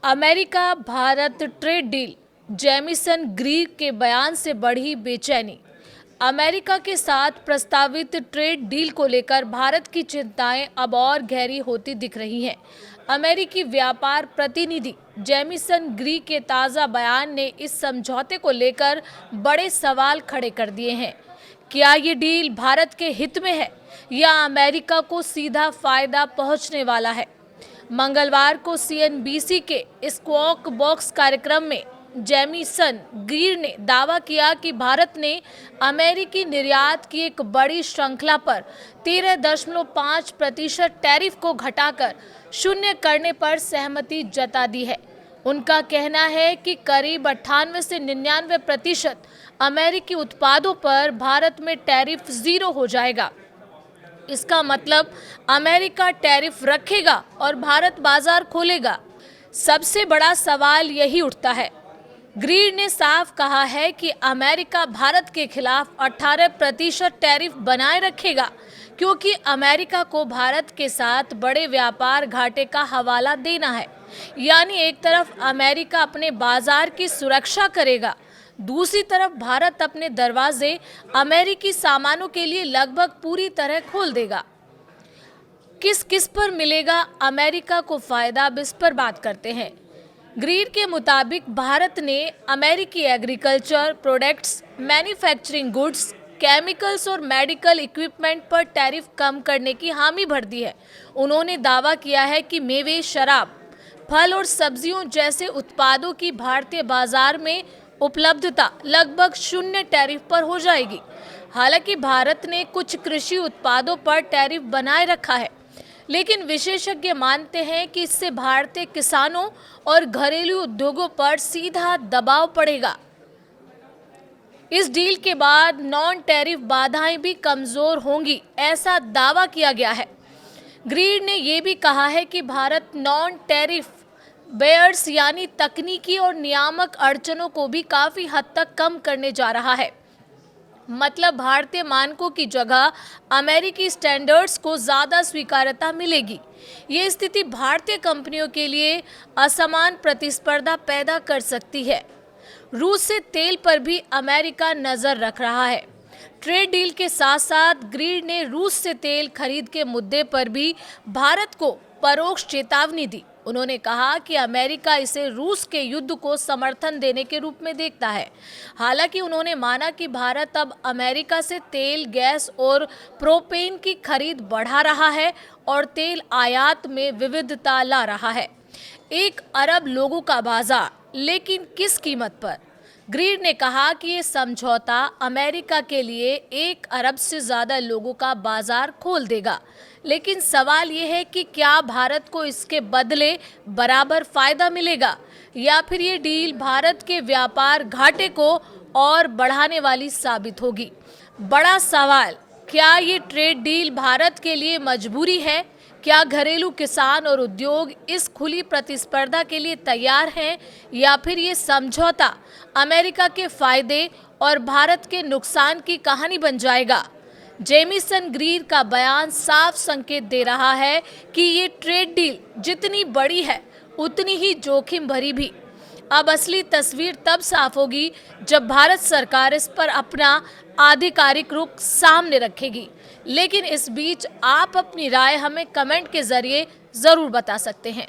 America Bharat trade deal, Jameson Greer के बयान से बढ़ी बेचैनी। अमेरिका के साथ प्रस्तावित ट्रेड डील को लेकर भारत की चिंताएं अब और गहरी होती दिख रही हैं। अमेरिकी व्यापार प्रतिनिधि जेमिसन ग्रीर के ताज़ा बयान ने इस समझौते को लेकर बड़े सवाल खड़े कर दिए हैं। क्या ये डील भारत के हित में है या अमेरिका को सीधा फायदा पहुंचने वाला है? मंगलवार को सीएनबीसी के स्क्वॉक बॉक्स कार्यक्रम में जेमिसन ग्रीर ने दावा किया कि भारत ने अमेरिकी निर्यात की एक बड़ी श्रृंखला पर 13.5% टैरिफ को घटाकर शून्य करने पर सहमति जता दी है। उनका कहना है कि करीब 98 से 99% अमेरिकी उत्पादों पर भारत में टैरिफ 0 हो जाएगा। इसका मतलब अमेरिका टैरिफ रखेगा और भारत बाजार खोलेगा। सबसे बड़ा सवाल यही उठता है। ग्रीर ने साफ कहा है कि अमेरिका भारत के खिलाफ 18% टैरिफ बनाए रखेगा, क्योंकि अमेरिका को भारत के साथ बड़े व्यापार घाटे का हवाला देना है। यानी एक तरफ अमेरिका अपने बाजार की सुरक्षा करेगा, दूसरी तरफ भारत अपने दरवाजे अमेरिकी सामानों के लिए लगभग पूरी तरह खोल देगा। किस किस पर मिलेगा अमेरिका को फायदा, अब इस पर बात करते हैं। ग्रीर के मुताबिक भारत ने अमेरिकी agriculture products, manufacturing goods, chemicals और मेडिकल इक्विपमेंट पर टैरिफ कम करने की हामी भर दी है। उन्होंने दावा किया है कि मेवे, शराब, फल और सब्जियों जैसे उत्पादों की भारतीय बाजार में उपलब्धता लगभग शून्य टैरिफ पर हो जाएगी। हालांकि भारत ने कुछ कृषि उत्पादों पर टैरिफ बनाए रखा है, लेकिन विशेषज्ञ मानते हैं कि इससे भारतीय किसानों और घरेलू उद्योगों पर सीधा दबाव पड़ेगा। इस डील के बाद नॉन टैरिफ बाधाएं भी कमजोर होंगी, ऐसा दावा किया गया है। ग्रीर ने यह भी कहा है कि भारत नॉन टैरिफ बेयर्स यानी तकनीकी और नियामक अड़चनों को भी काफी हद तक कम करने जा रहा है। मतलब भारतीय मानकों की जगह अमेरिकी स्टैंडर्ड्स को ज़्यादा स्वीकार्यता मिलेगी। ये स्थिति भारतीय कंपनियों के लिए असमान प्रतिस्पर्धा पैदा कर सकती है। रूस से तेल पर भी अमेरिका नज़र रख रहा है। ट्रेड डील के साथ साथ ग्रीर ने रूस से तेल खरीद के मुद्दे पर भी भारत को परोक्ष चेतावनी दी। उन्होंने कहा कि अमेरिका इसे रूस के युद्ध को समर्थन देने के रूप में देखता है। हालांकि उन्होंने माना कि भारत अब अमेरिका से तेल, गैस और प्रोपेन की खरीद बढ़ा रहा है और तेल आयात में विविधता ला रहा है। 1 अरब लोगों का बाजार, लेकिन किस कीमत पर? ग्रीर ने कहा कि ये समझौता अमेरिका के लिए 1 अरब से ज़्यादा लोगों का बाजार खोल देगा, लेकिन सवाल ये है कि क्या भारत को इसके बदले बराबर फायदा मिलेगा या फिर ये डील भारत के व्यापार घाटे को और बढ़ाने वाली साबित होगी। बड़ा सवाल, क्या ये ट्रेड डील भारत के लिए मजबूरी है? क्या घरेलू किसान और उद्योग इस खुली प्रतिस्पर्धा के लिए तैयार हैं या फिर ये समझौता अमेरिका के फायदे और भारत के नुकसान की कहानी बन जाएगा? जेमिसन ग्रीर का बयान साफ संकेत दे रहा है कि ये ट्रेड डील जितनी बड़ी है उतनी ही जोखिम भरी भी। अब असली तस्वीर तब साफ होगी जब भारत सरकार इस पर अपना आधिकारिक रुख सामने रखेगी। लेकिन इस बीच आप अपनी राय हमें कमेंट के जरिए ज़रूर बता सकते हैं।